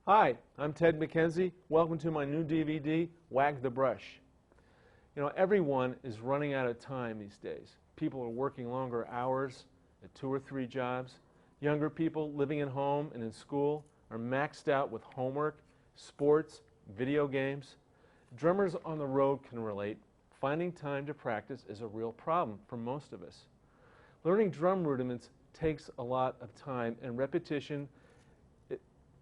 Hi, I'm Ted McKenzie. Welcome to my new DVD, Wag the Brush. You know, everyone is running out of time these days. People are working longer hours at 2 or 3 jobs. Younger people living at home and in school are maxed out with homework, sports, video games. Drummers on the road can relate. Finding time to practice is a real problem for most of us. Learning drum rudiments takes a lot of time and repetition.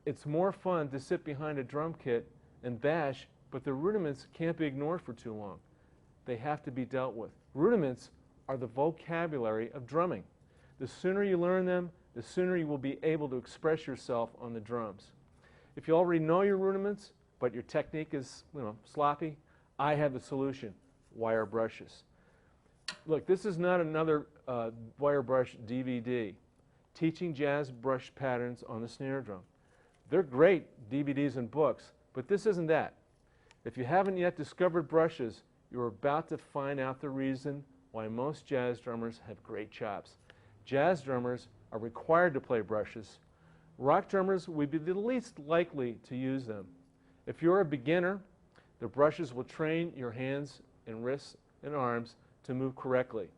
It's more fun to sit behind a drum kit and bash, but the rudiments can't be ignored for too long. They have to be dealt with. Rudiments are the vocabulary of drumming. The sooner you learn them, the sooner you will be able to express yourself on the drums. If you already know your rudiments, but your technique is, sloppy, I have the solution: wire brushes. Look, this is not another wire brush DVD. Teaching jazz brush patterns on the snare drum. They're great DVDs and books, but this isn't that. If you haven't yet discovered brushes, you're about to find out the reason why most jazz drummers have great chops. Jazz drummers are required to play brushes. Rock drummers would be the least likely to use them. If you're a beginner, the brushes will train your hands and wrists and arms to move correctly.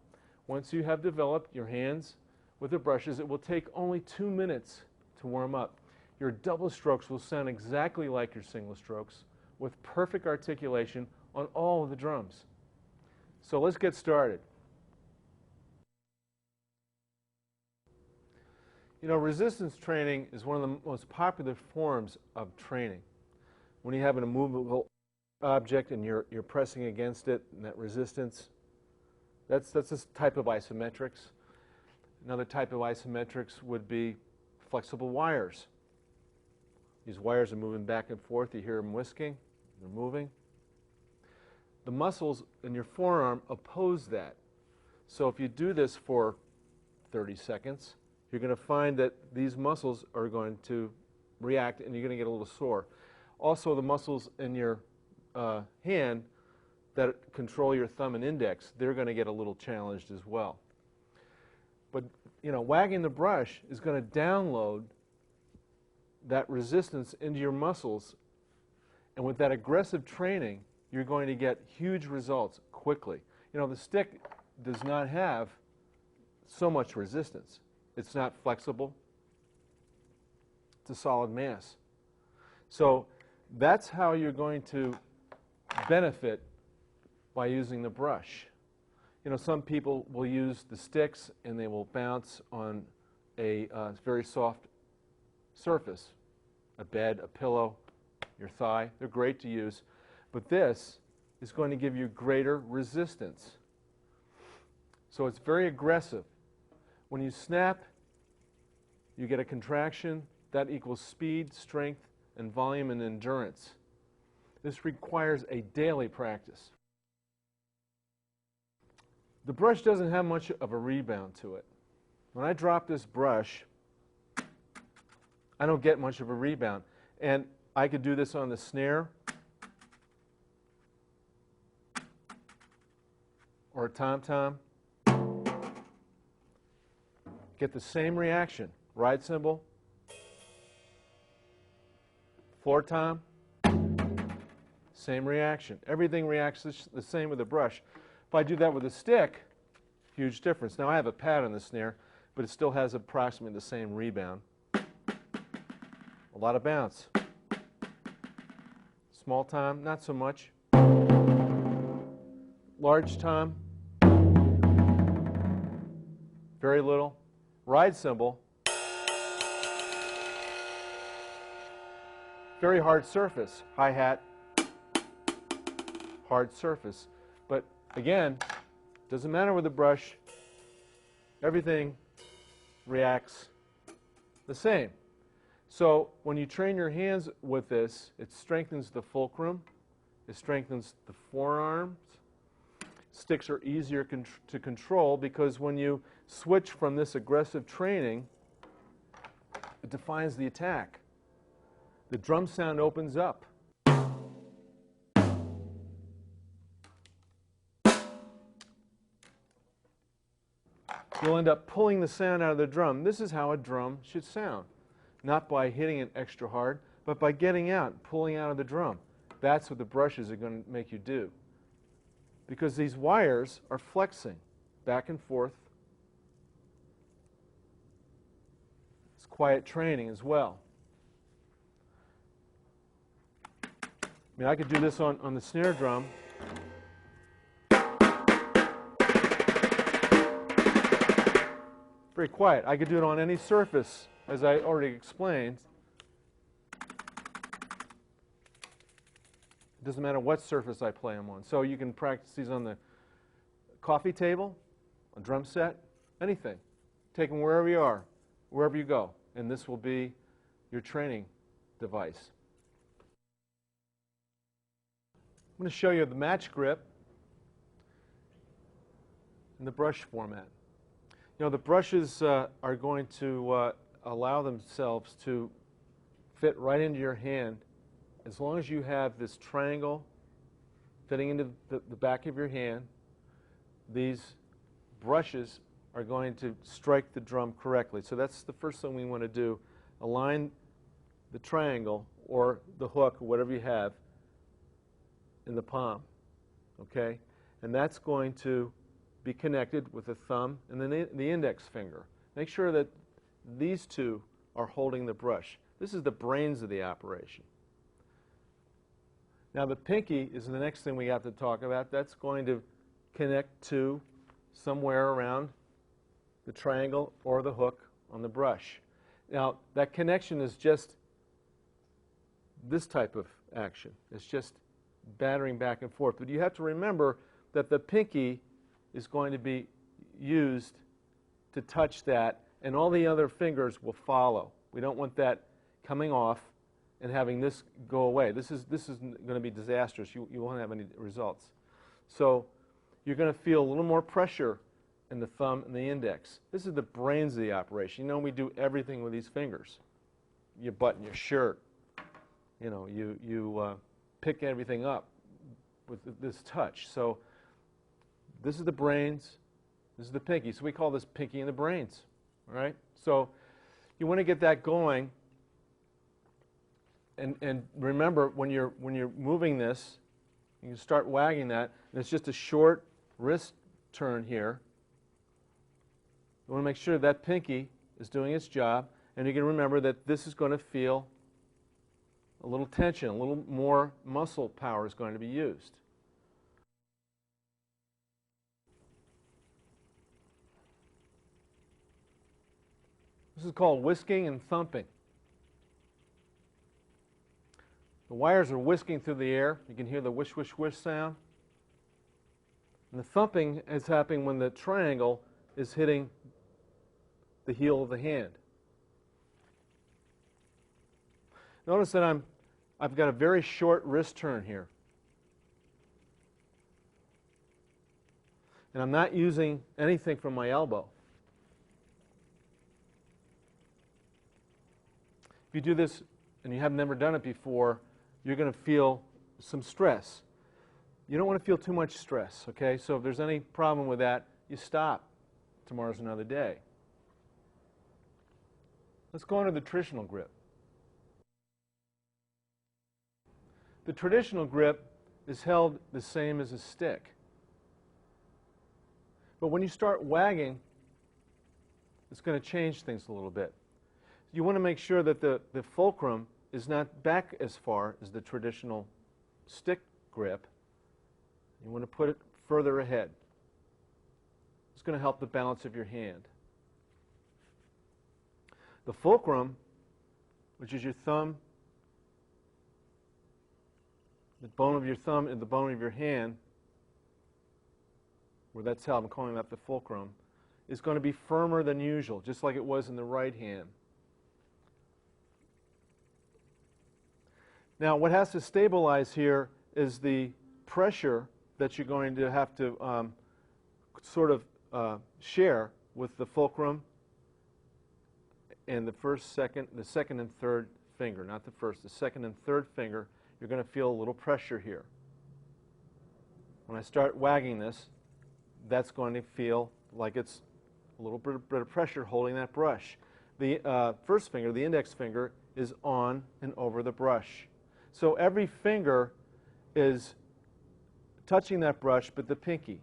Once you have developed your hands with the brushes, it will take only 2 minutes to warm up. Your double strokes will sound exactly like your single strokes with perfect articulation on all of the drums. So let's get started. You know, resistance training is one of the most popular forms of training. When you have an immovable object and you're pressing against it, and that resistance, that's this type of isometrics. Another type of isometrics would be flexible wires. These wires are moving back and forth. You hear them whisking. They're moving. The muscles in your forearm oppose that. So if you do this for 30 seconds, you're going to find that these muscles are going to react and you're going to get a little sore. Also, the muscles in your hand that control your thumb and index, they're going to get a little challenged as well. But, wagging the brush is going to download that resistance into your muscles, and with that aggressive training, you're going to get huge results quickly. The stick does not have so much resistance. It's not flexible. It's a solid mass. So that's how you're going to benefit by using the brush. Some people will use the sticks and they will bounce on a very soft surface, a bed, a pillow, your thigh. They're great to use, but this is going to give you greater resistance. So it's very aggressive. When you snap, you get a contraction. That equals speed, strength, and volume and endurance. This requires a daily practice. The brush doesn't have much of a rebound to it. When I drop this brush, I don't get much of a rebound. And I could do this on the snare or a tom-tom. Get the same reaction. Ride cymbal, floor tom, same reaction. Everything reacts the same with the brush. If I do that with a stick, huge difference. Now I have a pad on the snare, but it still has approximately the same rebound. A lot of bounce. Small tom, not so much. Large tom, very little. Ride cymbal, very hard surface. Hi-hat, hard surface. But again, doesn't matter with the brush, everything reacts the same. So when you train your hands with this, it strengthens the fulcrum, it strengthens the forearms. Sticks are easier to control because when you switch from this aggressive training, it defines the attack. The drum sound opens up. You'll end up pulling the sound out of the drum. This is how a drum should sound. Not by hitting it extra hard, but by getting out, pulling out of the drum. That's what the brushes are going to make you do. Because these wires are flexing back and forth. It's quiet training as well. I mean, I could do this on the snare drum. Very quiet. I could do it on any surface, as I already explained. It doesn't matter what surface I play them on. So you can practice these on the coffee table, a drum set, anything. Take them wherever you are, wherever you go. And this will be your training device. I'm going to show you the match grip in the brush format. You know, the brushes are going to allow themselves to fit right into your hand as long as you have this triangle fitting into the back of your hand. These brushes are going to strike the drum correctly. So that's the first thing we want to do. Align the triangle or the hook or whatever you have in the palm, okay? And that's going to be connected with the thumb and the index finger. Make sure that these two are holding the brush. This is the brains of the operation. Now the pinky is the next thing we have to talk about. That's going to connect to somewhere around the triangle or the hook on the brush. Now that connection is just this type of action. It's just battering back and forth. But you have to remember that the pinky is going to be used to touch that, and all the other fingers will follow. We don't want that coming off and having this go away. This is going to be disastrous. You won't have any results. So you're going to feel a little more pressure in the thumb and the index. This is the brains of the operation. You know, we do everything with these fingers. You button your shirt. You know, you pick everything up with this touch. So this is the brains, this is the pinky. So we call this pinky and the brains, all right? So you want to get that going, and remember when you're moving this, you can start wagging that, and it's just a short wrist turn here. You want to make sure that pinky is doing its job, and you can remember that this is going to feel a little tension, a little more muscle power is going to be used. This is called whisking and thumping. The wires are whisking through the air. You can hear the whish, whish, whish sound. And the thumping is happening when the triangle is hitting the heel of the hand. Notice that I've got a very short wrist turn here. And I'm not using anything from my elbow. If you do this and you have never done it before, you're going to feel some stress. You don't want to feel too much stress, okay? So if there's any problem with that, you stop. Tomorrow's another day. Let's go on to the traditional grip. The traditional grip is held the same as a stick. But when you start wagging, it's going to change things a little bit. You want to make sure that the fulcrum is not back as far as the traditional stick grip. You want to put it further ahead. It's going to help the balance of your hand. The fulcrum, which is your thumb, the bone of your thumb and the bone of your hand, where that's held, I'm calling that the fulcrum, is going to be firmer than usual, just like it was in the right hand. Now, what has to stabilize here is the pressure that you're going to have to sort of share with the fulcrum and the second and third finger, not the first, the second and third finger. You're going to feel a little pressure here. When I start wagging this, that's going to feel like it's a little bit of pressure holding that brush. The first finger, the index finger, is on and over the brush. So every finger is touching that brush but the pinky.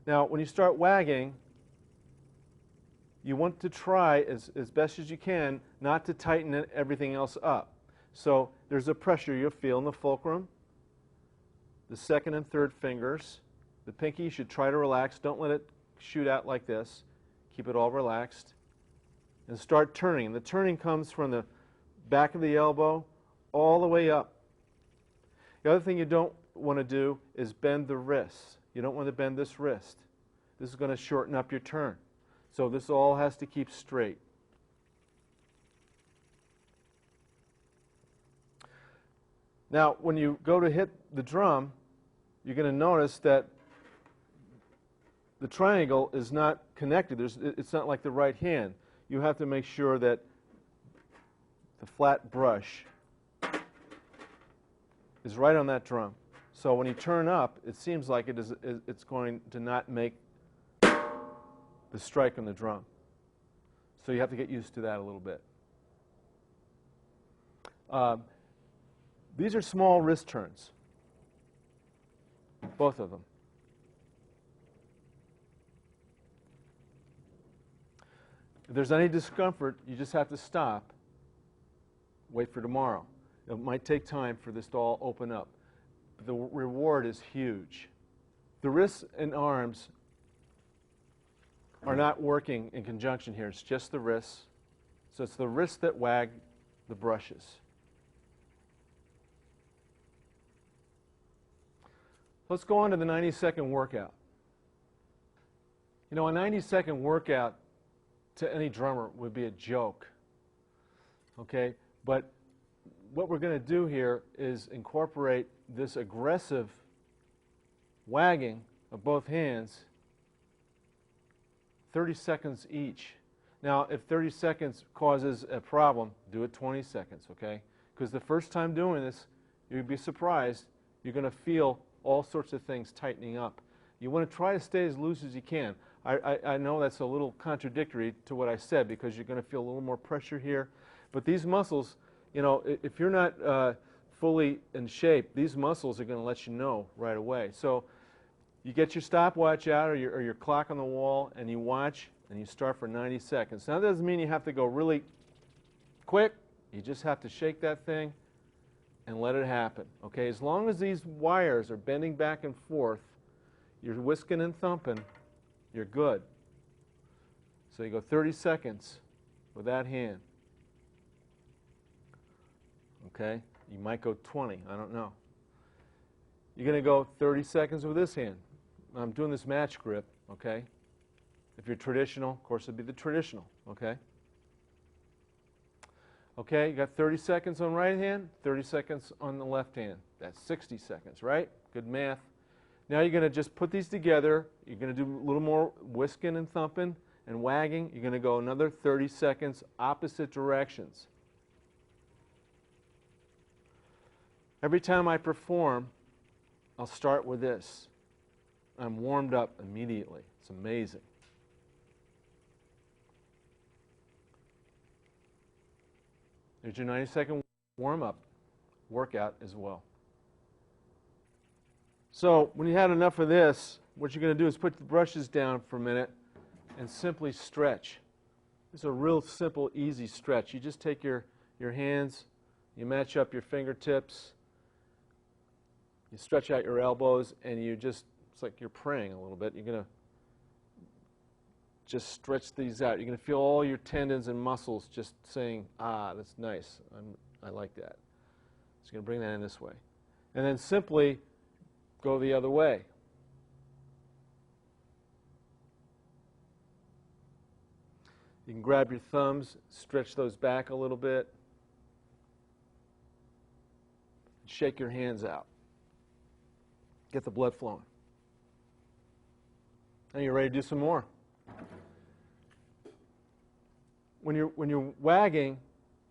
Now when you start wagging, you want to try as best as you can not to tighten everything else up. So there's a pressure you'll feel in the fulcrum, the second and third fingers. The pinky you should try to relax. Don't let it shoot out like this. Keep it all relaxed. And start turning. And the turning comes from the back of the elbow all the way up. The other thing you don't want to do is bend the wrist. You don't want to bend this wrist. This is going to shorten up your turn. So this all has to keep straight. Now, when you go to hit the drum, you're going to notice that the triangle is not connected. It's not like the right hand. You have to make sure that the flat brush is right on that drum. So when you turn up, it seems like it's going to not make the strike on the drum. So you have to get used to that a little bit. These are small wrist turns, both of them. If there's any discomfort, you just have to stop, wait for tomorrow. It might take time for this to all open up. But the reward is huge. The wrists and arms are not working in conjunction here. It's just the wrists. So it's the wrists that wag the brushes. Let's go on to the 90-second workout. You know, a 90-second workout to any drummer would be a joke. Okay? But what we're going to do here is incorporate this aggressive wagging of both hands, 30 seconds each. Now, if 30 seconds causes a problem, do it 20 seconds, okay? Because the first time doing this, you'd be surprised. You're going to feel all sorts of things tightening up. You want to try to stay as loose as you can. I know that's a little contradictory to what I said because you're going to feel a little more pressure here. But these muscles, you know, if you're not fully in shape, these muscles are going to let you know right away. So you get your stopwatch out or your clock on the wall and you watch and you start for 90 seconds. Now that doesn't mean you have to go really quick. You just have to shake that thing and let it happen. Okay, as long as these wires are bending back and forth, you're whisking and thumping, you're good. So you go 30 seconds with that hand. Okay, you might go 20, I don't know. You're going to go 30 seconds with this hand. I'm doing this match grip, okay? If you're traditional, of course it'd be the traditional, okay? Okay, you got 30 seconds on right hand, 30 seconds on the left hand. That's 60 seconds, right? Good math. Now you're going to just put these together. You're going to do a little more whisking and thumping and wagging. You're going to go another 30 seconds, opposite directions. Every time I perform, I'll start with this. I'm warmed up immediately. It's amazing. There's your 90-second warm-up workout as well. So when you had enough of this, what you're going to do is put the brushes down for a minute and simply stretch. It's a real simple, easy stretch. You just take your hands, you match up your fingertips, you stretch out your elbows, and you just, it's like you're praying a little bit. You're going to just stretch these out. You're going to feel all your tendons and muscles just saying, ah, that's nice. I like that. So you're going to bring that in this way. And then simply go the other way. You can grab your thumbs, stretch those back a little bit. Shake your hands out. Get the blood flowing. Now you're ready to do some more. When you're wagging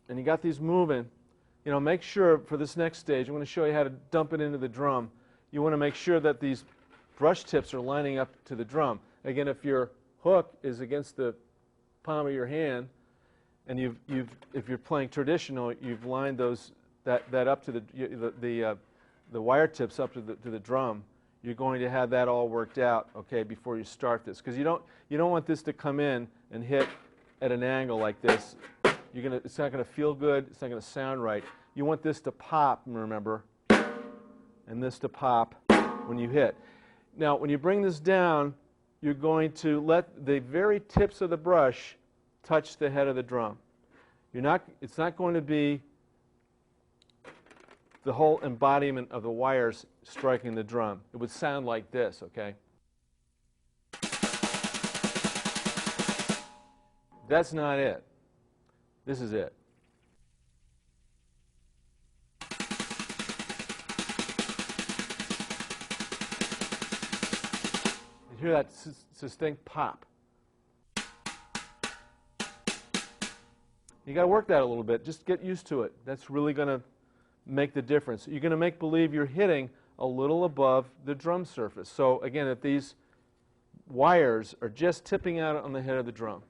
and you got these moving, you know, make sure for this next stage, I'm going to show you how to dump it into the drum. You want to make sure that these brush tips are lining up to the drum. Again, if your hook is against the palm of your hand and if you're playing traditional, you've lined that up to the wire tips up to the drum. You're going to have that all worked out, okay, before you start this, because you don't want this to come in and hit at an angle like this. It's not going to feel good. It's not going to sound right. You want this to pop, remember, and this to pop when you hit. Now, when you bring this down, you're going to let the very tips of the brush touch the head of the drum. It's not going to be the whole embodiment of the wires striking the drum. It would sound like this, okay? That's not it. This is it. You hear that distinct pop. You got to work that a little bit. Just get used to it. That's really going to make the difference. You're going to make believe you're hitting a little above the drum surface. So again, if these wires are just tipping out on the head of the drum.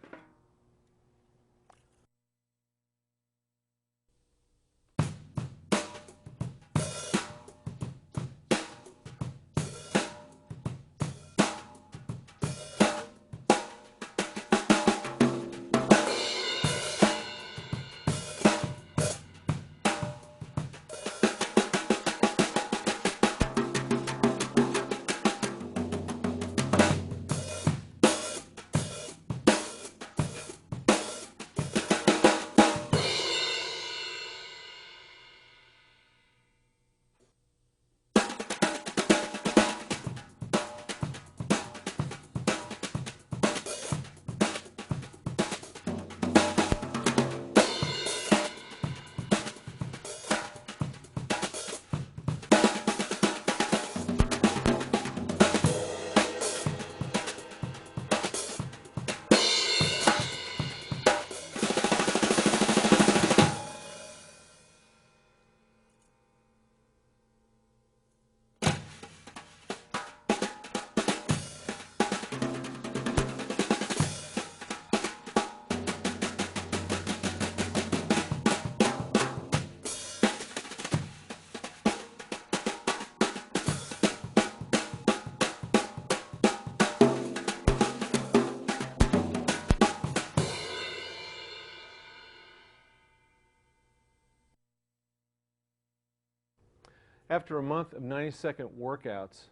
After a month of 90-second workouts,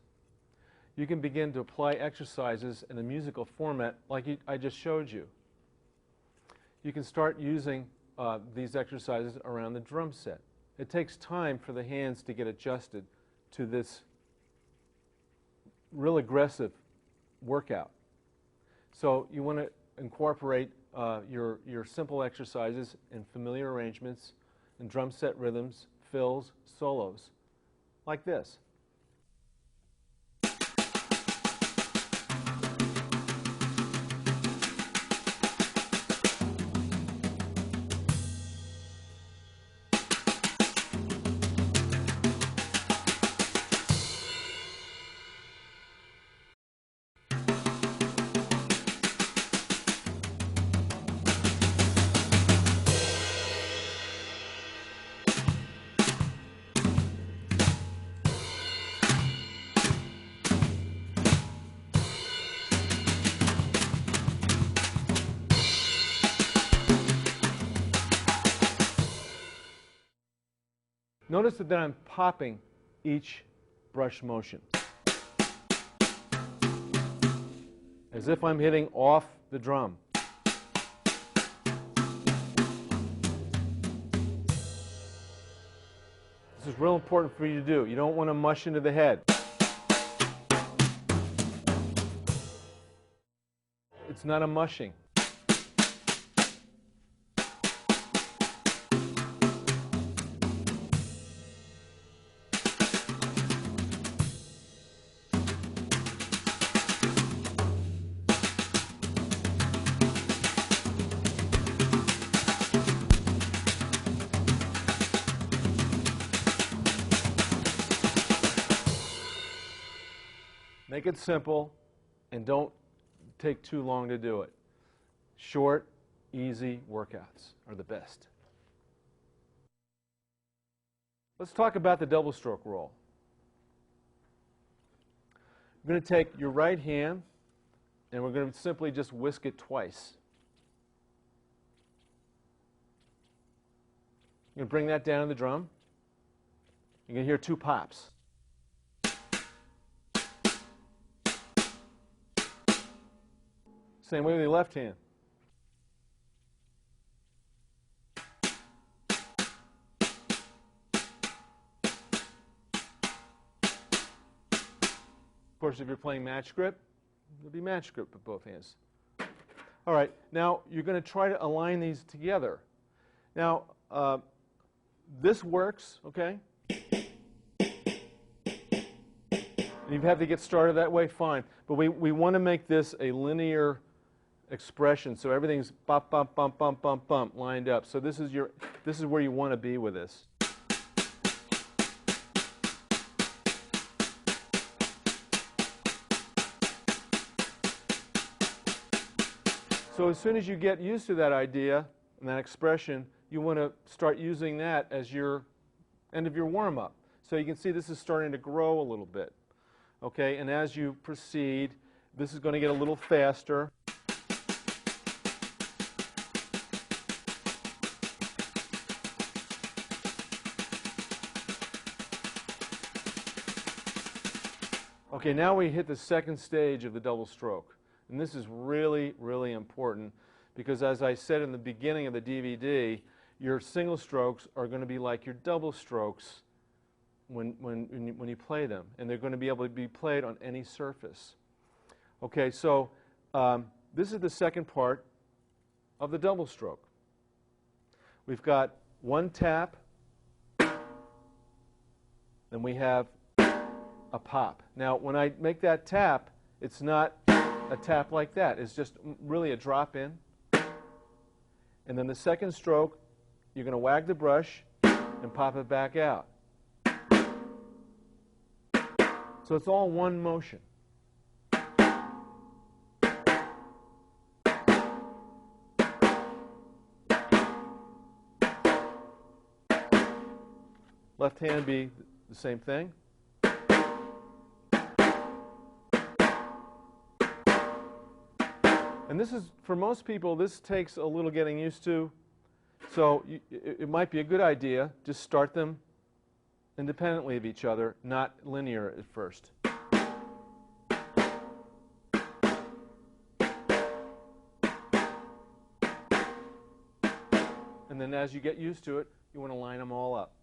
you can begin to apply exercises in a musical format like I just showed you. You can start using these exercises around the drum set. It takes time for the hands to get adjusted to this real aggressive workout. So you want to incorporate your simple exercises in familiar arrangements and drum set rhythms, fills, solos, like this. Notice that I'm popping each brush motion, as if I'm hitting off the drum. This is real important for you to do. You don't want to mush into the head. It's not a mushing. Make it simple and don't take too long to do it. Short, easy workouts are the best. Let's talk about the double stroke roll. We're going to take your right hand and we're going to simply just whisk it twice. You're going to bring that down to the drum. You're going to hear 2 pops. Same way with the left hand. Of course, if you're playing match grip, it'll be match grip with both hands. All right, now you're going to try to align these together. Now, this works, okay? And you have to get started that way, fine. But we want to make this a linear expression, so everything's bump, bump, bump, bump, bump, bump, lined up. So this is where you want to be with this. So as soon as you get used to that idea and that expression, you want to start using that as your end of your warm-up. So you can see this is starting to grow a little bit. Okay, and as you proceed, this is going to get a little faster. Okay, now we hit the second stage of the double stroke. And this is really, really important because as I said in the beginning of the DVD, your single strokes are going to be like your double strokes when you play them. And they're going to be able to be played on any surface. Okay, so this is the second part of the double stroke. We've got 1 tap, then we have a pop. Now, when I make that tap, it's not a tap like that. It's just really a drop in. And then the second stroke, you're going to wag the brush and pop it back out. So it's all one motion. Left hand be the same thing. And this is, for most people, this takes a little getting used to. So it might be a good idea, just start them independently of each other, not linear at first. And then as you get used to it, you want to line them all up.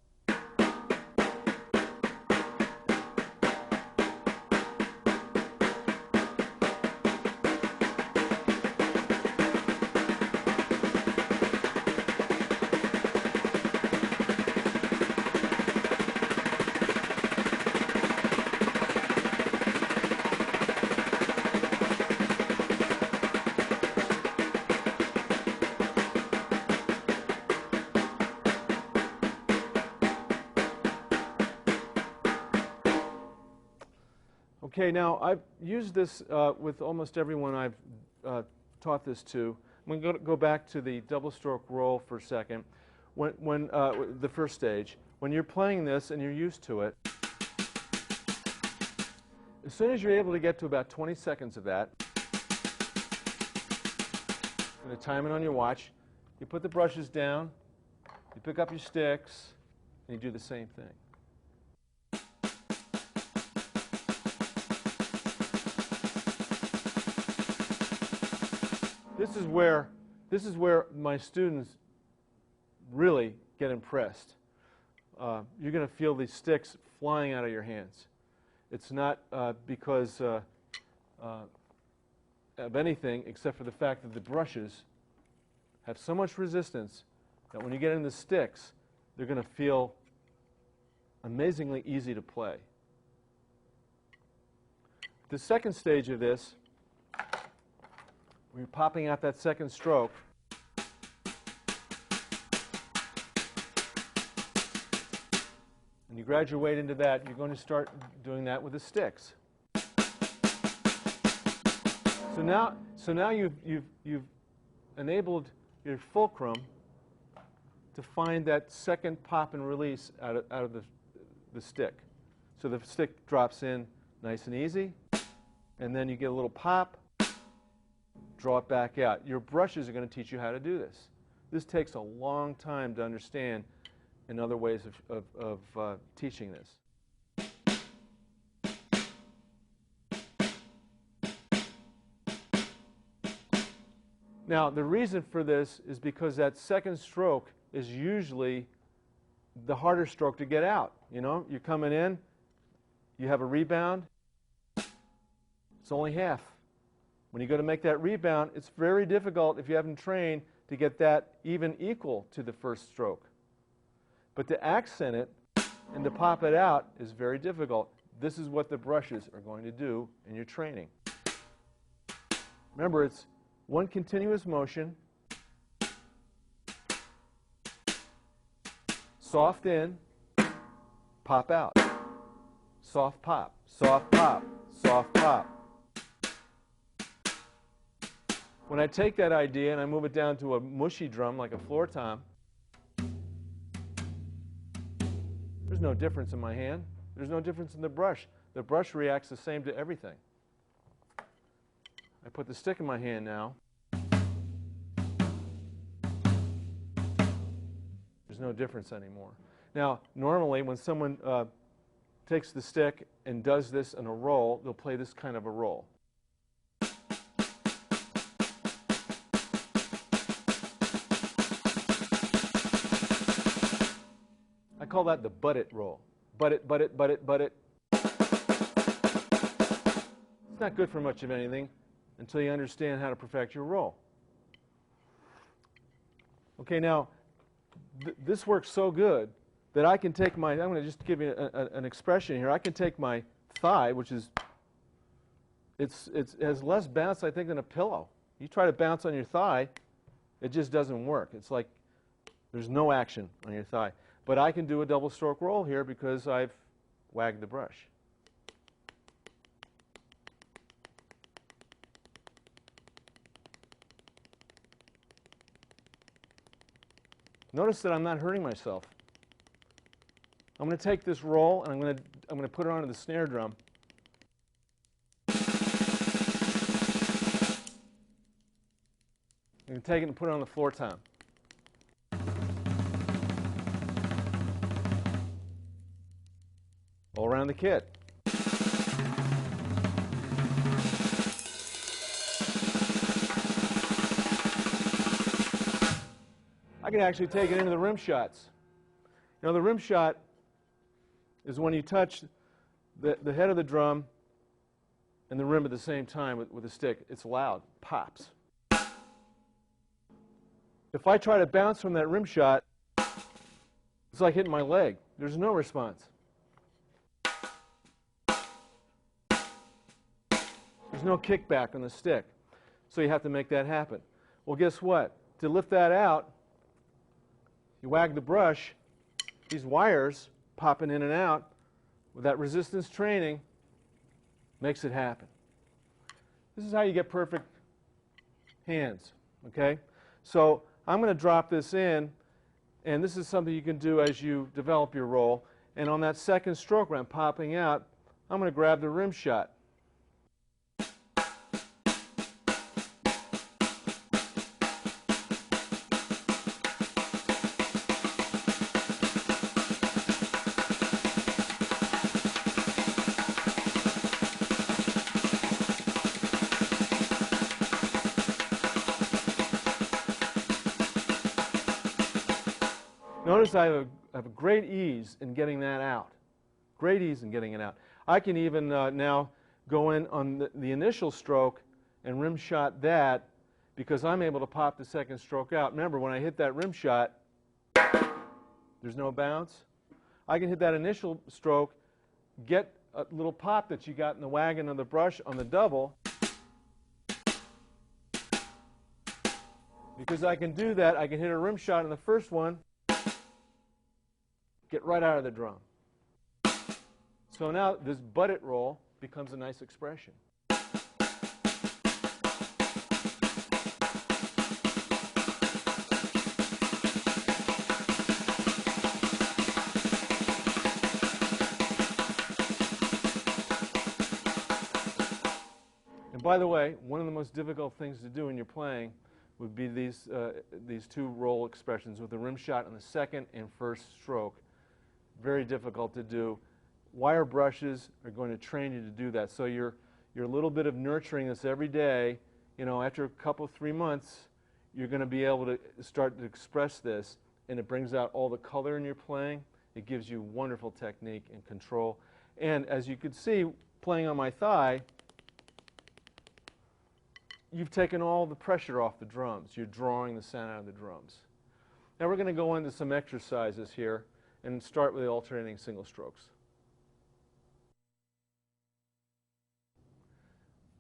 Okay, now I've used this with almost everyone I've taught this to. I'm going to go back to the double stroke roll for a second. When the first stage, when you're playing this and you're used to it, as soon as you're able to get to about 20 seconds of that, you're going to time it on your watch. You put the brushes down, you pick up your sticks, and you do the same thing. This is where my students really get impressed. You're going to feel these sticks flying out of your hands. It's not because of anything except for the fact that the brushes have so much resistance that when you get in the sticks, they're going to feel amazingly easy to play. The second stage of this, when you're popping out that second stroke, and you graduate into that, you're going to start doing that with the sticks. So now you've enabled your fulcrum to find that second pop and release out of the stick. So the stick drops in nice and easy, and then you get a little pop, draw it back out. Your brushes are going to teach you how to do this. This takes a long time to understand in other ways of teaching this. Now, the reason for this is because that second stroke is usually the harder stroke to get out. You know, you're coming in, you have a rebound, it's only half. When you go to make that rebound, it's very difficult, if you haven't trained, to get that even equal to the first stroke. But to accent it and to pop it out is very difficult. This is what the brushes are going to do in your training. Remember, it's one continuous motion, soft in, pop out, soft pop, soft pop, soft pop. When I take that idea and I move it down to a mushy drum like a floor tom, there's no difference in my hand. There's no difference in the brush. The brush reacts the same to everything. I put the stick in my hand now. There's no difference anymore. Now, normally when someone takes the stick and does this in a roll, they'll play this kind of a roll. I call that the butt it roll. Butt it, butt it, butt it, butt it. It's not good for much of anything until you understand how to perfect your roll. Okay, now, this works so good that I can take my, I'm going to just give you an expression here. I can take my thigh, which is, it has less bounce, I think, than a pillow. You try to bounce on your thigh, it just doesn't work. It's like there's no action on your thigh. But I can do a double stroke roll here because I've wagged the brush. Notice that I'm not hurting myself. I'm going to take this roll and I'm going to put it onto the snare drum. I'm going to take it and put it on the floor tom. All around the kit. I can actually take it into the rim shots. You know, the rim shot is when you touch the head of the drum and the rim at the same time with a stick. It's loud, pops. If I try to bounce from that rim shot, it's like hitting my leg. There's no response. There's no kickback on the stick. So you have to make that happen. Well, guess what? To lift that out, you wag the brush, these wires popping in and out with that resistance training makes it happen. This is how you get perfect hands, okay? So I'm going to drop this in, and this is something you can do as you develop your roll. And on that second stroke where I'm popping out, I'm going to grab the rim shot. Notice I have a great ease in getting that out. Great ease in getting it out. I can even now go in on the initial stroke and rim shot that because I'm able to pop the second stroke out. Remember, when I hit that rim shot, there's no bounce. I can hit that initial stroke, get a little pop that you got in the wagon of the brush on the double. Because I can do that, I can hit a rim shot in the first one, get right out of the drum. So now this butt it roll becomes a nice expression. by the way, one of the most difficult things to do when you're playing would be these two roll expressions with the rim shot on the second and first stroke. Very difficult to do. Wire brushes are going to train you to do that. So you're a little bit of nurturing this every day. You know, after a couple, 3 months, you're going to be able to start to express this, and it brings out all the color in your playing. It gives you wonderful technique and control. And as you could see, playing on my thigh, you've taken all the pressure off the drums. You're drawing the sound out of the drums. Now we're going to go into some exercises here and start with the alternating single strokes.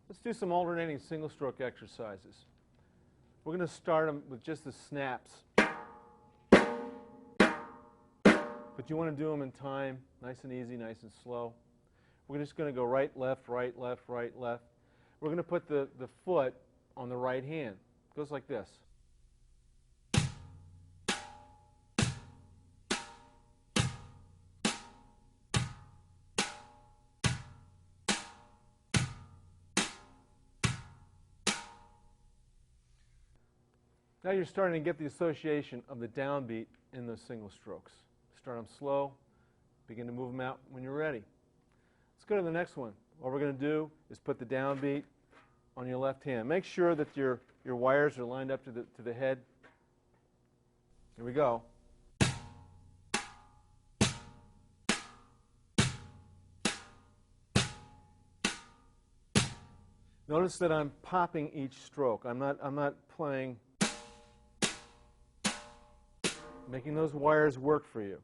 Let's do some alternating single stroke exercises. We're going to start them with just the snaps. But you want to do them in time, nice and easy, nice and slow. We're just going to go right, left, right, left, right, left. We're going to put the foot on the right hand. It goes like this. Now you're starting to get the association of the downbeat in those single strokes. Start them slow, begin to move them out when you're ready. Let's go to the next one. What we're going to do is put the downbeat on your left hand. Make sure that your wires are lined up to the head. Here we go. Notice that I'm popping each stroke. I'm not playing, making those wires work for you.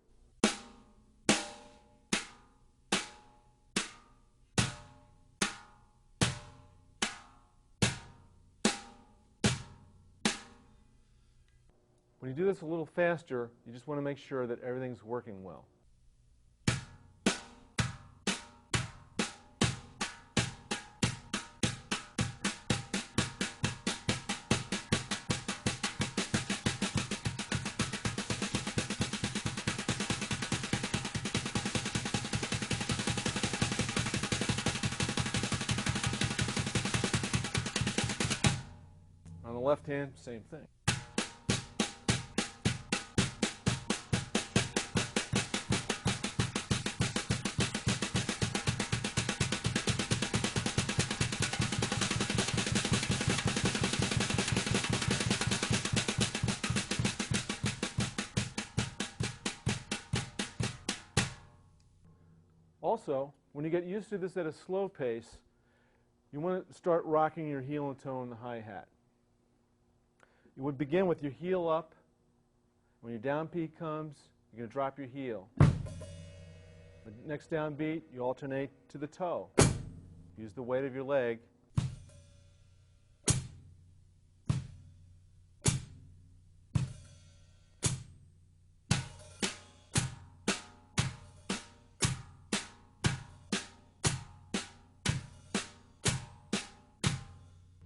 When you do this a little faster, you just want to make sure that everything's working well. On the left hand, same thing. Also, when you get used to this at a slow pace, you want to start rocking your heel and toe in the hi-hat. You would begin with your heel up. When your downbeat comes, you're going to drop your heel. The next downbeat, you alternate to the toe. Use the weight of your leg.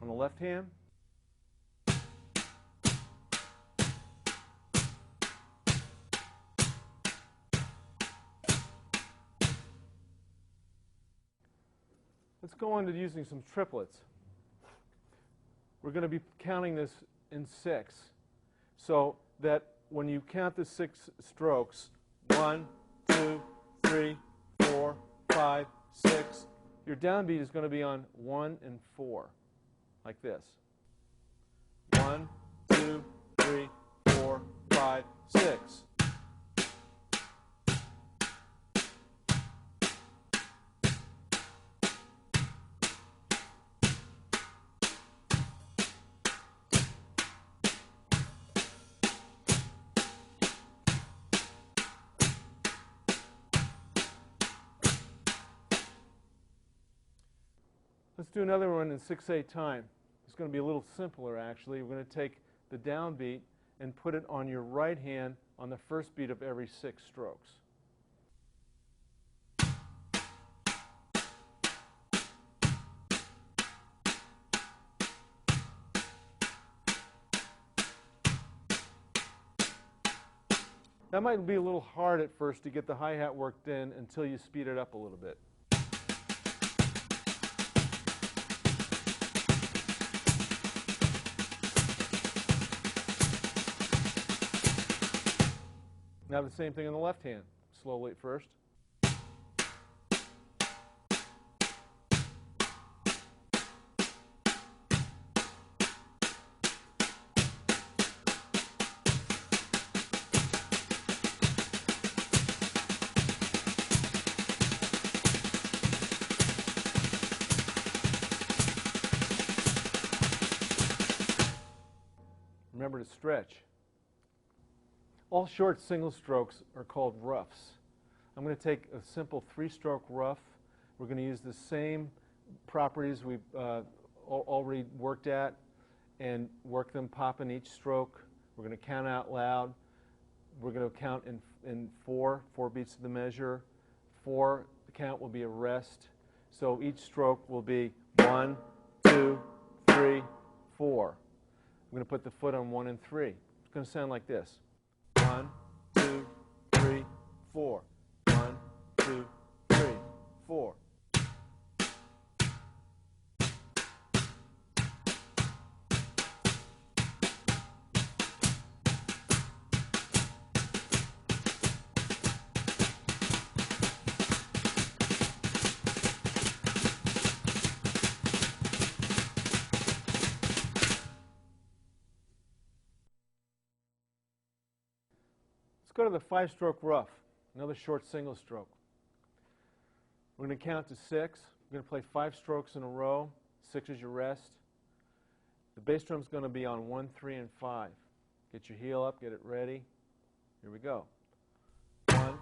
On the left hand, let's go on to using some triplets. We're going to be counting this in 6, so that when you count the 6 strokes, 1, 2, 3, 4, 5, 6, your downbeat is going to be on 1 and 4, like this. 1, 2, 3, 4, 5, 6. Let's do another one in 6/8 time. It's going to be a little simpler, actually. We're going to take the downbeat and put it on your right hand on the first beat of every 6 strokes. That might be a little hard at first to get the hi-hat worked in until you speed it up a little bit. Now the same thing on the left hand. Slowly at first. Remember to stretch. All short single strokes are called roughs. I'm going to take a simple 3-stroke rough. We're going to use the same properties we've already worked at and work them, pop in each stroke. We're going to count out loud. We're going to count in four beats of the measure. 4, the count will be a rest. So each stroke will be 1, 2, 3, 4. I'm going to put the foot on 1 and 3. It's going to sound like this. 1, 2, 3, 4. 1, 2, 3, 4. Let's go to the 5-stroke rough, another short single stroke. We're going to count to 6. We're going to play 5 strokes in a row. 6 is your rest. The bass drum's going to be on 1, 3, and 5. Get your heel up, get it ready. Here we go. 1,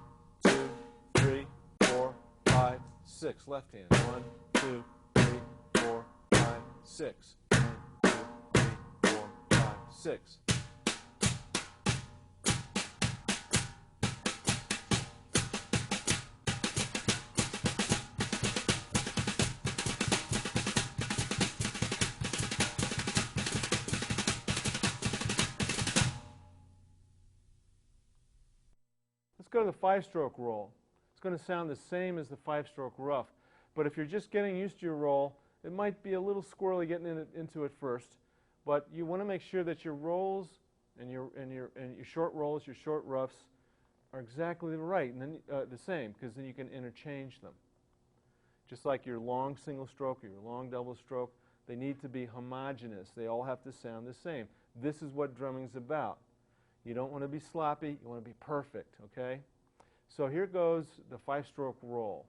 2, 3, 4, 5, 6. Left hand. 1, 2, 3, 4, 5, 6. 1, 2, 3, 4, 5, 6. Let's go to the 5-stroke roll. It's going to sound the same as the 5-stroke rough, but if you're just getting used to your roll, it might be a little squirrely getting into it first, but you want to make sure that your rolls and your short rolls, your short roughs, are exactly right and then the same, because then you can interchange them. Just like your long single stroke or your long double stroke, they need to be homogeneous. They all have to sound the same. This is what drumming's about. You don't want to be sloppy, you want to be perfect, okay? So here goes the 5-stroke roll,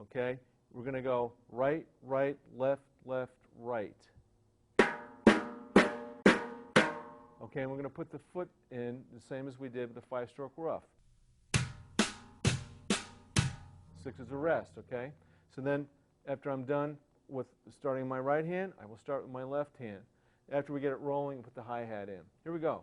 okay? We're going to go right, right, left, left, right. Okay, and we're going to put the foot in the same as we did with the 5-stroke rough. 6 is a rest, okay? So then after I'm done with starting my right hand, I will start with my left hand. After we get it rolling, put the hi-hat in. Here we go.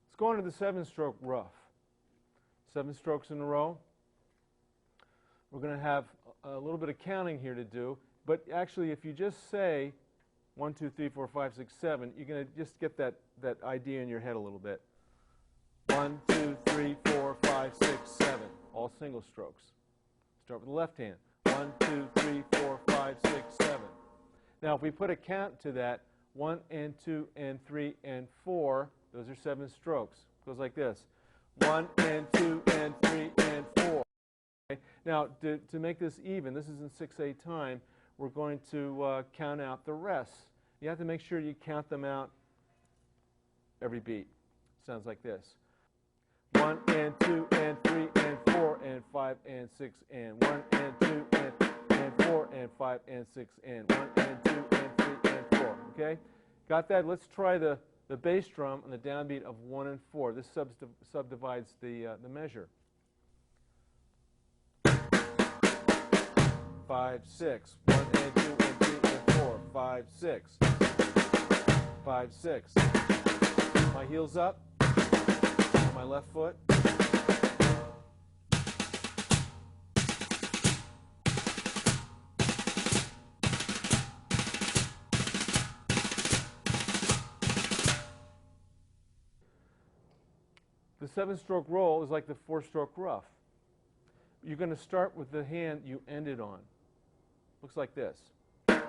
Let's go on to the 7-stroke rough. 7 strokes in a row. We're going to have a little bit of counting here to do, but actually if you just say 1, 2, 3, 4, 5, 6, 7, you're going to just get that idea in your head a little bit. 1, 2, 3, 4, 5, 6, 7, all single strokes. Start with the left hand. 1, 2, 3, 4, 5, 6, 7. Now if we put a count to that, 1 and 2 and 3 and 4, those are 7 strokes. It goes like this. 1 and 2 and 3 and 4. Okay? Now, to make this even, this is in 6/8 time, we're going to count out the rests. You have to make sure you count them out every beat. Sounds like this. 1 and 2 and 3 and 4 and 5 and 6 and 1 and 2 and 4 and 5 and 6 and 1 and 2 and 3 and 4. Okay? Got that? Let's try the bass drum on the downbeat of 1 and 4. This subdivides the measure. 5, 6. 1 and 2 and 3 and 4. 5, 6. 5, 6. My heels up. My left foot. The 7-stroke roll is like the 4-stroke rough. You're going to start with the hand you ended on. Looks like this. And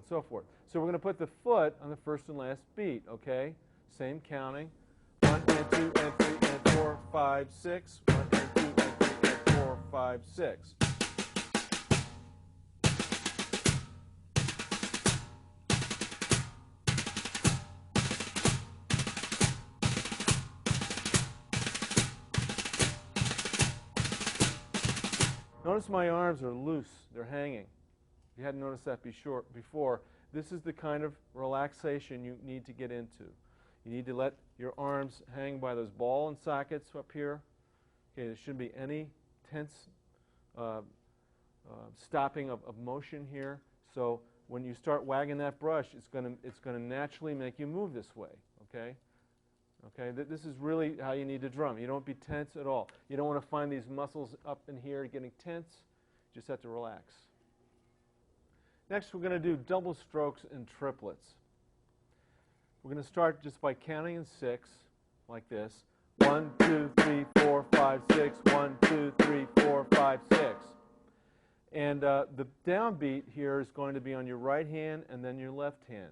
so forth. So we're going to put the foot on the first and last beat, okay? Same counting. 1 and 2 and 3 and 4, 5, 6. 1 and 2 and 3 and 4, 5, 6. Notice my arms are loose. They're hanging. If you hadn't noticed that before, this is the kind of relaxation you need to get into. You need to let your arms hang by those ball and sockets up here. Okay, there shouldn't be any tense stopping of motion here. So when you start wagging that brush, it's going to naturally make you move this way. Okay. Okay, this is really how you need to drum. You don't be tense at all. You don't want to find these muscles up in here getting tense. You just have to relax. Next, we're going to do double strokes and triplets. We're going to start just by counting in 6, like this. 1, 2, 3, 4, 5, 6. 1, 2, 3, 4, 5, 6. And the downbeat here is going to be on your right hand and then your left hand.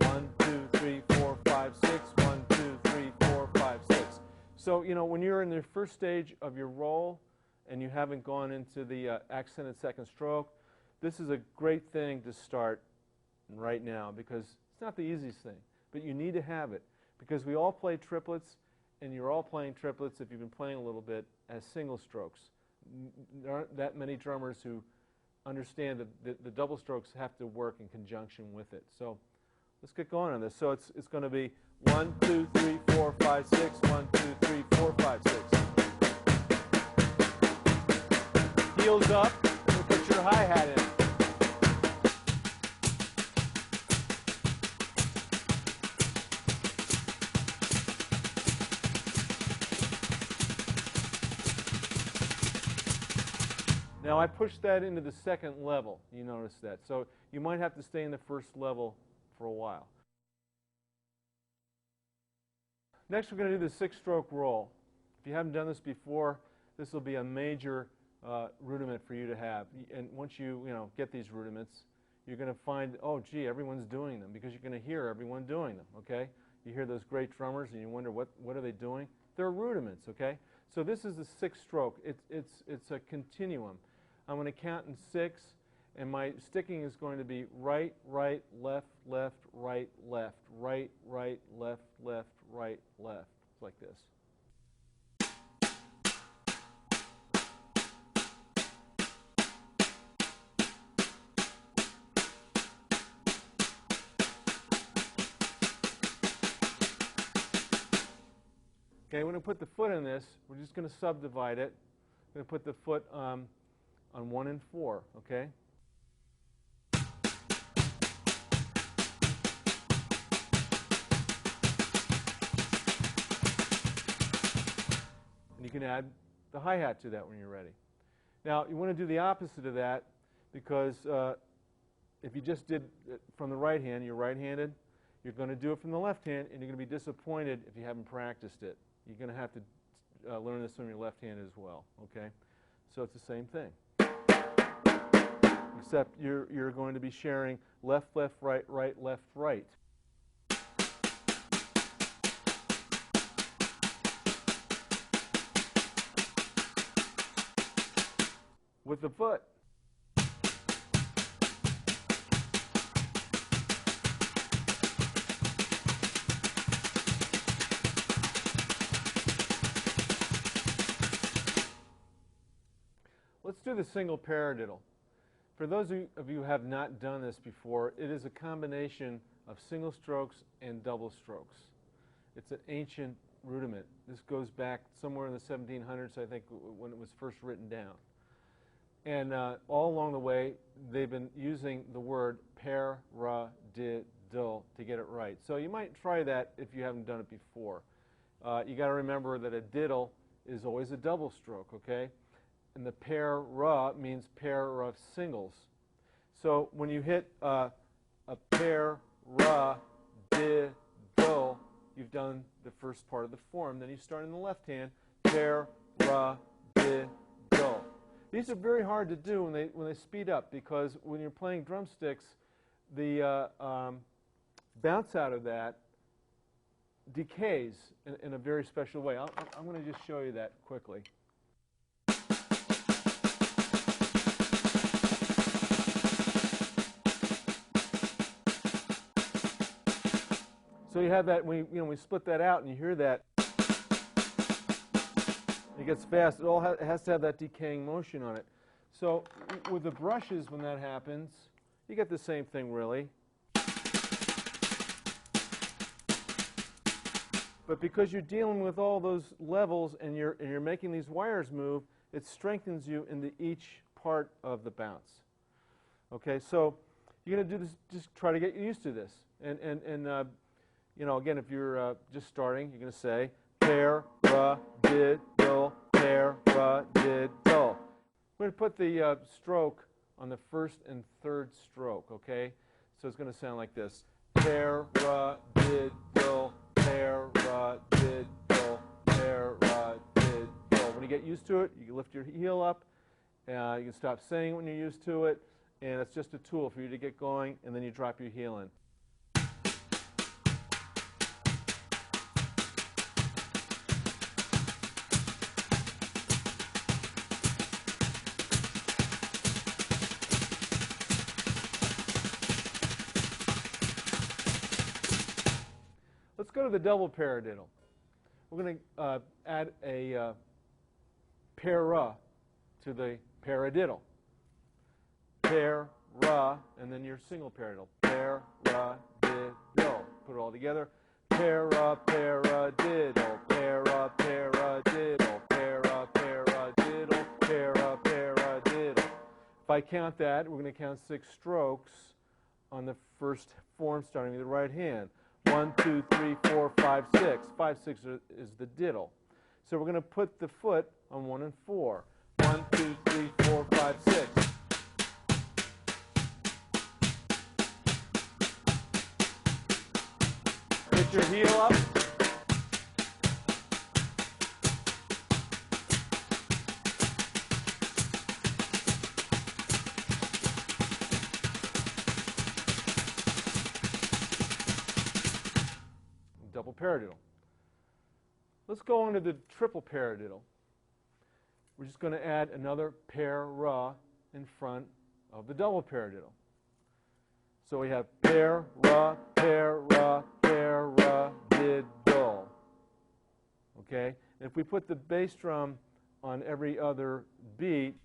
1, 2, 3, 4, 5, 6. 1, 2, 3, 4, 5, 6. So, you know, when you're in the first stage of your roll and you haven't gone into the accented second stroke, this is a great thing to start right now because it's not the easiest thing, but you need to have it because we all play triplets, and you're all playing triplets if you've been playing a little bit as single strokes. There aren't that many drummers who understand that the double strokes have to work in conjunction with it. So let's get going on this. So it's going to be 1, 2, 3, 4, 5, 6. 1, 2, 3, 4, 5, 6. Heels up, and put your hi-hat in. Now I pushed that into the second level, you notice that. So you might have to stay in the first level for a while. Next we're going to do the 6-stroke roll. If you haven't done this before, this will be a major rudiment for you to have. And once you get these rudiments, you're going to find, oh gee, everyone's doing them, because you're going to hear everyone doing them, okay? You hear those great drummers and you wonder what are they doing? They're rudiments, okay? So this is the 6th stroke. It's a continuum. I'm going to count in 6, and my sticking is going to be right, right, left, left, right, left, right, right, left, left, right, left. It's like this. Okay, we're going to put the foot in this. We're just going to subdivide it. We're going to put the foot on 1 and 4, okay? And you can add the hi-hat to that when you're ready. Now, you want to do the opposite of that, because if you just did it from the right hand, you're right-handed, you're going to do it from the left hand, and you're going to be disappointed if you haven't practiced it. You're going to have to learn this from your left hand as well, okay? So it's the same thing. Except you're going to be sharing left, left, right, right, left, right. With the foot. Let's do the single paradiddle. For those of you who have not done this before, it is a combination of single strokes and double strokes. It's an ancient rudiment. This goes back somewhere in the 1700s, I think, when it was first written down. And all along the way, they've been using the word paradiddle to get it right. So you might try that if you haven't done it before. You got to remember that a diddle is always a double stroke, okay? And the para means pair of singles. So when you hit a pair, ra, di, do, you've done the first part of the form. Then you start in the left hand, pair, ra, di, do. These are very hard to do when they speed up, because when you're playing drumsticks, the bounce out of that decays in a very special way. I'm going to just show you that quickly. So you have that, we split that out and you hear that. It gets fast. It has to have that decaying motion on it. So with the brushes, when that happens, you get the same thing, really. But because you're dealing with all those levels and you're making these wires move, it strengthens you into each part of the bounce. Okay, so you're going to do this. Just try to get used to this. And again, if you're just starting, you're going to say pair, ra, did, do, pair, ra, did, do. We're going to put the stroke on the first and third stroke. Okay, so it's going to sound like this: pair, ra, did, do. Pair, ra, did, do, pair, ra, did, do. When you get used to it, you can lift your heel up. You can stop saying it when you're used to it. And it's just a tool for you to get going, and then you drop your heel in. Let's go to the double paradiddle. We're going to add a pair-ra to the paradiddle. Pair, ra, and then your single paradiddle. Pair, ra, did, do. Put it all together. Pair, ra, diddle. Pair, ra, diddle. Pair, ra, diddle. Pair, ra, diddle. If I count that, we're going to count 6 strokes on the first form, starting with the right hand. 1, 2, 3, 4, 5, 6. 5, 6 is the diddle. So we're going to put the foot on 1 and 4. 1, 2, 3, 4, 5, 6. Get your heel up. Double paradiddle. Let's go on to the triple paradiddle. We're just going to add another pair-ra in front of the double paradiddle. So we have pair-ra, pair-ra, pair-ra, did, do. Okay? And if we put the bass drum on every other beat,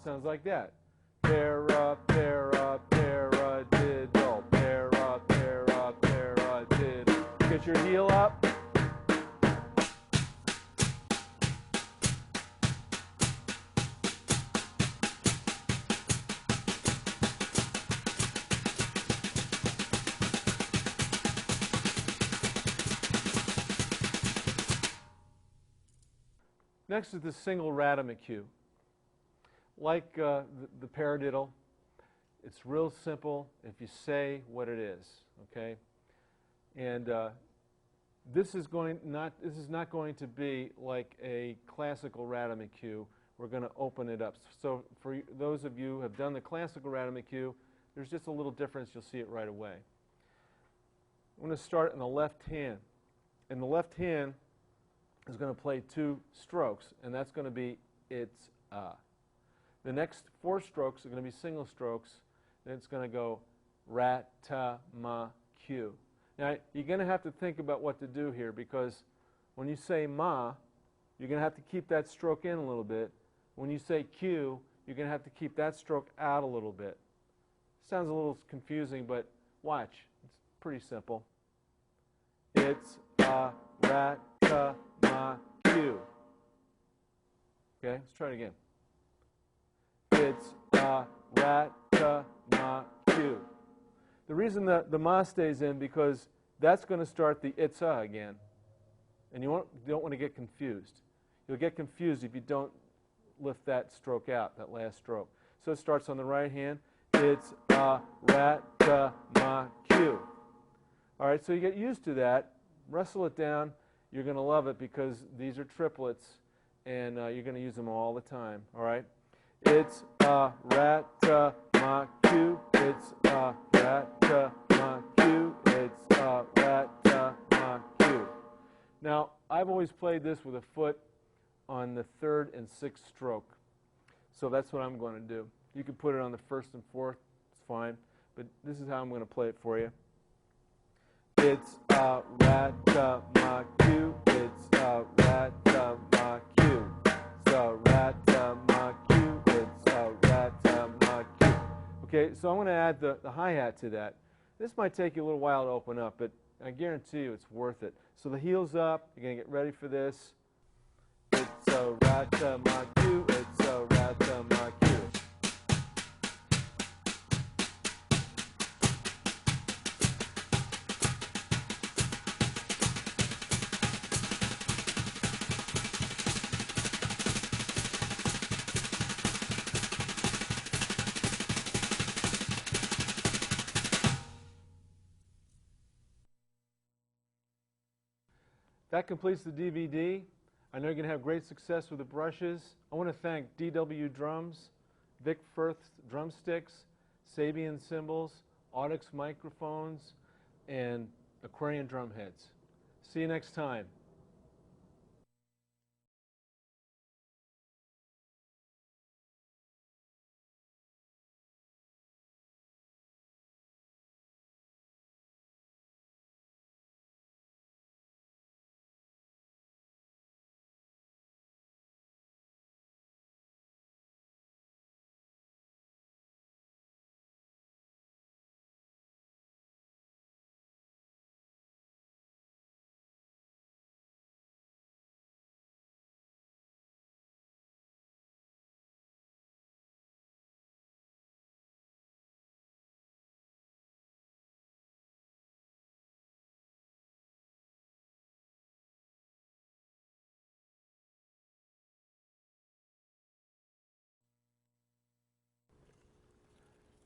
sounds like that. Pair-ra, pair-ra, pair-ra, did, do. Pair-ra, pair-ra, pair-ra, did. Get your heel up. Next is the single Rademachew. Like the paradiddle, it's real simple if you say what it is, okay? And this is not going to be like a classical Rademachew. We're going to open it up. So for those of you who have done the classical Rademachew, there's just a little difference. You'll see it right away. I'm going to start in the left hand. And the left hand is going to play 2 strokes, and that's going to be it's The next 4 strokes are going to be single strokes, and it's going to go rat-ta-ma-q. Now, you're going to have to think about what to do here, because when you say ma, you're going to have to keep that stroke in a little bit. When you say q, you're going to have to keep that stroke out a little bit. Sounds a little confusing, but watch. It's pretty simple. It's rat-ta-ma-q. Okay, let's try it again. It's rat-ta-ma-q. The reason the ma stays in, because that's going to start the it's again. And you don't want to get confused. You'll get confused if you don't lift that stroke out, that last stroke. So it starts on the right hand. It's a rat ma cue. All right, so you get used to that. Wrestle it down. You're going to love it because these are triplets, and you're going to use them all the time. All right. It's a rat ma cue. It's a rat ma cue. It's a rat ma cue. Now, I've always played this with a foot on the third and sixth stroke. So that's what I'm going to do. You can put it on the first and fourth, it's fine, but this is how I'm going to play it for you. It's a rat ma cue. It's a rat ma cue. It's a rat ma cue. It's a rat ma cue. Okay, so I'm going to add the hi-hat to that. This might take you a little while to open up, but I guarantee you it's worth it. So the heel's up. You're going to get ready for this. It's a rat ma cue. It's a rat ma cue. That completes the DVD. I know you're going to have great success with the brushes. I want to thank DW Drums, Vic Firth drumsticks, Sabian cymbals, Audix microphones, and Aquarian drum heads. See you next time.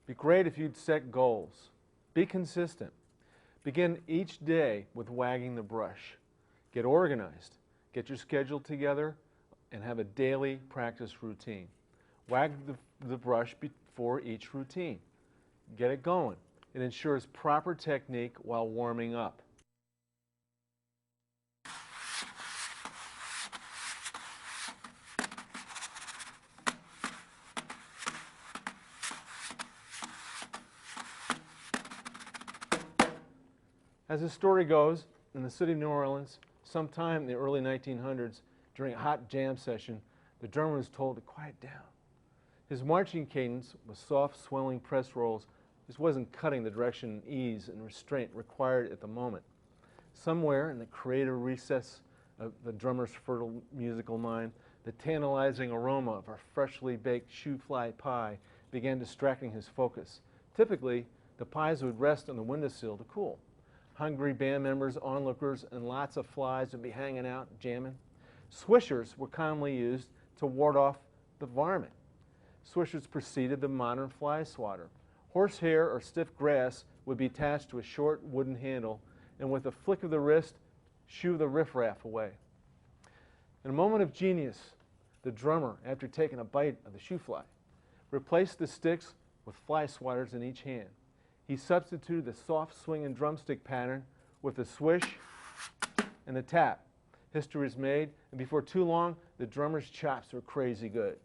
Be great if you'd set goals. Be consistent. Begin each day with wagging the brush. Get organized. Get your schedule together and have a daily practice routine. Wag the brush before each routine. Get it going. It ensures proper technique while warming up. As the story goes, in the city of New Orleans, sometime in the early 1900s, during a hot jam session, the drummer was told to quiet down. His marching cadence with soft, swelling press rolls just wasn't cutting the direction, ease, and restraint required at the moment. Somewhere in the creative recess of the drummer's fertile musical mind, the tantalizing aroma of our freshly baked shoe fly pie began distracting his focus. Typically, the pies would rest on the windowsill to cool. Hungry band members, onlookers, and lots of flies would be hanging out, jamming. Swishers were commonly used to ward off the varmint. Swishers preceded the modern fly swatter. Horsehair or stiff grass would be attached to a short wooden handle, and with a flick of the wrist, shoo the riffraff away. In a moment of genius, the drummer, after taking a bite of the shoe fly, replaced the sticks with fly swatters in each hand. He substituted the soft swinging drumstick pattern with the swish and the tap. History is made, and before too long, the drummer's chops were crazy good.